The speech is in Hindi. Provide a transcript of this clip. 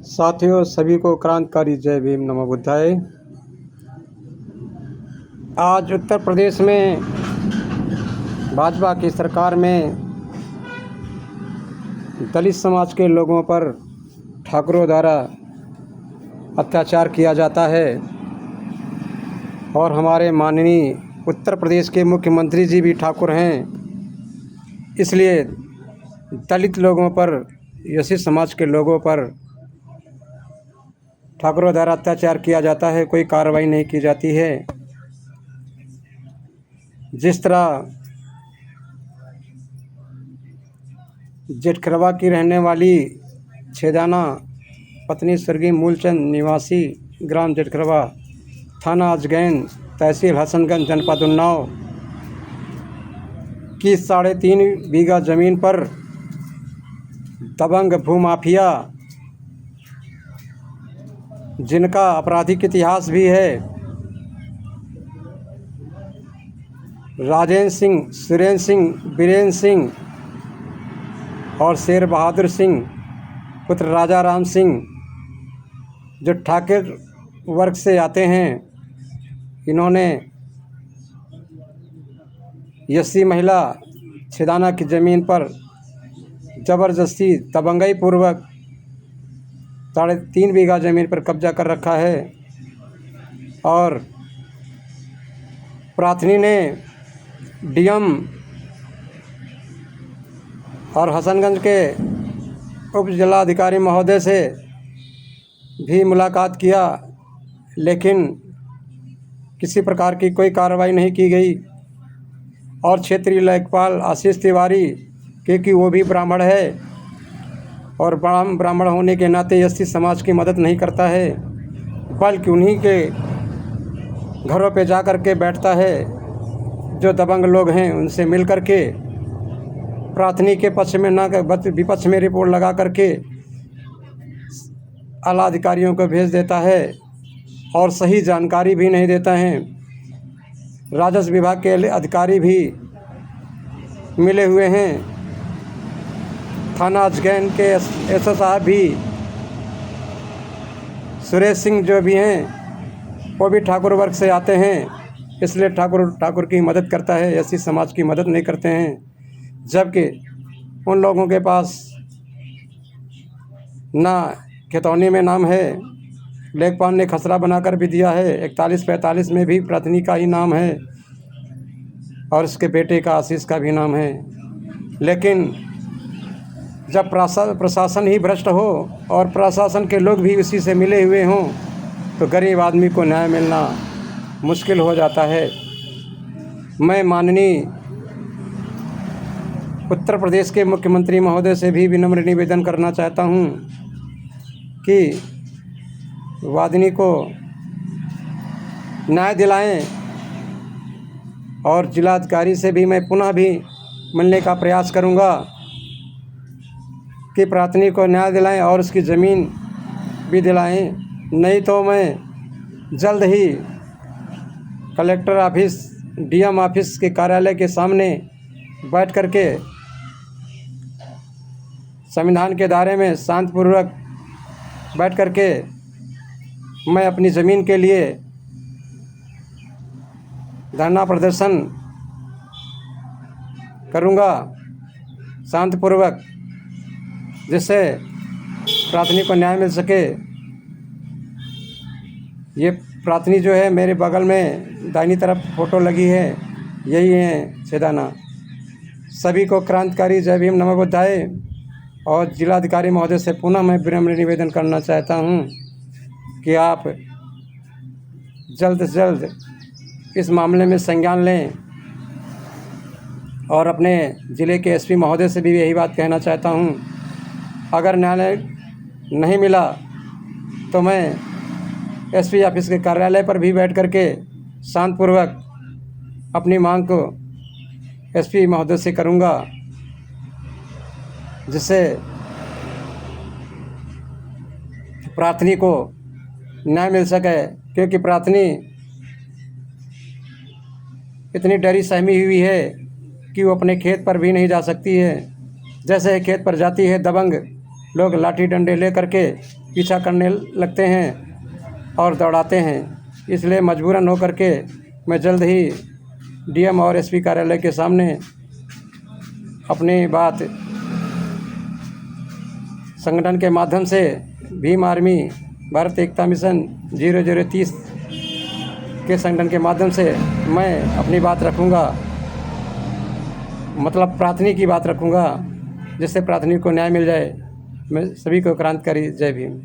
साथियों, सभी को क्रांतिकारी जय भीम, नमो बुद्धाय। आज उत्तर प्रदेश में भाजपा की सरकार में दलित समाज के लोगों पर ठाकुरों द्वारा अत्याचार किया जाता है और हमारे माननीय उत्तर प्रदेश के मुख्यमंत्री जी भी ठाकुर हैं। इसलिए दलित लोगों पर, एससी समाज के लोगों पर ठाकुरों द्वारा अत्याचार किया जाता है, कोई कार्रवाई नहीं की जाती है। जिस तरह जेठखरवा की रहने वाली छेदाना पत्नी स्वर्गीय मूलचंद निवासी ग्राम जेठखरवा, थाना अजगैन, तहसील हसनगंज, जनपद उन्नाव की 3.5 बीघा ज़मीन पर दबंग भूमाफिया, जिनका आपराधिक इतिहास भी है, राजेंद्र सिंह, सुरेंद्र सिंह, बीरेंद्र सिंह और शेर बहादुर सिंह पुत्र राजा राम सिंह, जो ठाकुर वर्ग से आते हैं, इन्होंने एससी महिला छेदाना की ज़मीन पर ज़बरदस्ती दबंगई पूर्वक 3.5 बीघा ज़मीन पर कब्जा कर रखा है। और प्रार्थनी ने डीएम और हसनगंज के उप जिलाधिकारी महोदय से भी मुलाकात किया, लेकिन किसी प्रकार की कोई कार्रवाई नहीं की गई। और क्षेत्रीय लेखपाल आशीष तिवारी, क्योंकि वो भी ब्राह्मण है और ब्राह्मण होने के नाते एससी समाज की मदद नहीं करता है, बल्कि उन्हीं के घरों पे जा कर के बैठता है जो दबंग लोग हैं, उनसे मिल कर के प्रार्थनी के पक्ष में ना विपक्ष में रिपोर्ट लगा करके आला अधिकारियों को भेज देता है और सही जानकारी भी नहीं देता है। राजस्व विभाग के अधिकारी भी मिले हुए हैं, थाना अजगैन के एसओ साहब भी, सुरेश सिंह जो भी हैं वो भी ठाकुर वर्ग से आते हैं, इसलिए ठाकुर की मदद करता है, एससी समाज की मदद नहीं करते हैं। जबकि उन लोगों के पास ना खेतौनी में नाम है, लेखपाल ने खसरा बनाकर भी दिया है, 41-45 में भी प्रार्थनी का ही नाम है और उसके बेटे का आशीष का भी नाम है। लेकिन जब प्रशासन ही भ्रष्ट हो और प्रशासन के लोग भी उसी से मिले हुए हों, तो गरीब आदमी को न्याय मिलना मुश्किल हो जाता है। मैं माननीय उत्तर प्रदेश के मुख्यमंत्री महोदय से भी विनम्र निवेदन करना चाहता हूं कि वादिनी को न्याय दिलाएं, और जिलाधिकारी से भी मैं पुनः भी मिलने का प्रयास करूंगा कि प्रार्थनी को न्याय दिलाएं और उसकी ज़मीन भी दिलाएं। नहीं तो मैं जल्द ही कलेक्टर ऑफिस, डीएम ऑफिस के कार्यालय के सामने बैठ कर के संविधान के दायरे में शांतिपूर्वक बैठ कर के मैं अपनी ज़मीन के लिए धरना प्रदर्शन करूंगा शांतिपूर्वक, जिससे प्रार्थनी को न्याय मिल सके। ये प्रार्थनी जो है मेरे बगल में दाहिनी तरफ फ़ोटो लगी है, यही है छेदाना। सभी को क्रांतिकारी जय भीम, नमो बुद्धाय। और जिलाधिकारी महोदय से पुनः मैं विनम्र निवेदन करना चाहता हूँ कि आप जल्द से जल्द इस मामले में संज्ञान लें, और अपने ज़िले के एसपी महोदय से भी यही बात कहना चाहता हूँ, अगर न्यायालय नहीं मिला तो मैं एसपी ऑफिस के कार्यालय पर भी बैठ करके शांतिपूर्वक अपनी मांग को एसपी महोदय से करूँगा, जिससे प्रार्थनी को न्याय मिल सके। क्योंकि प्रार्थनी इतनी डरी सहमी हुई है कि वो अपने खेत पर भी नहीं जा सकती है। जैसे खेत पर जाती है, दबंग लोग लाठी डंडे ले करके पीछा करने लगते हैं और दौड़ाते हैं। इसलिए मजबूरन होकर के मैं जल्द ही डीएम और एसपी कार्यालय के सामने अपनी बात संगठन के माध्यम से भीम आर्मी भारत एकता मिशन 0030 के संगठन के माध्यम से मैं अपनी बात रखूँगा, मतलब प्रार्थनी की बात रखूँगा, जिससे प्रार्थनी को न्याय मिल जाए। मैं सभी को क्रांतिकारी जय भीम।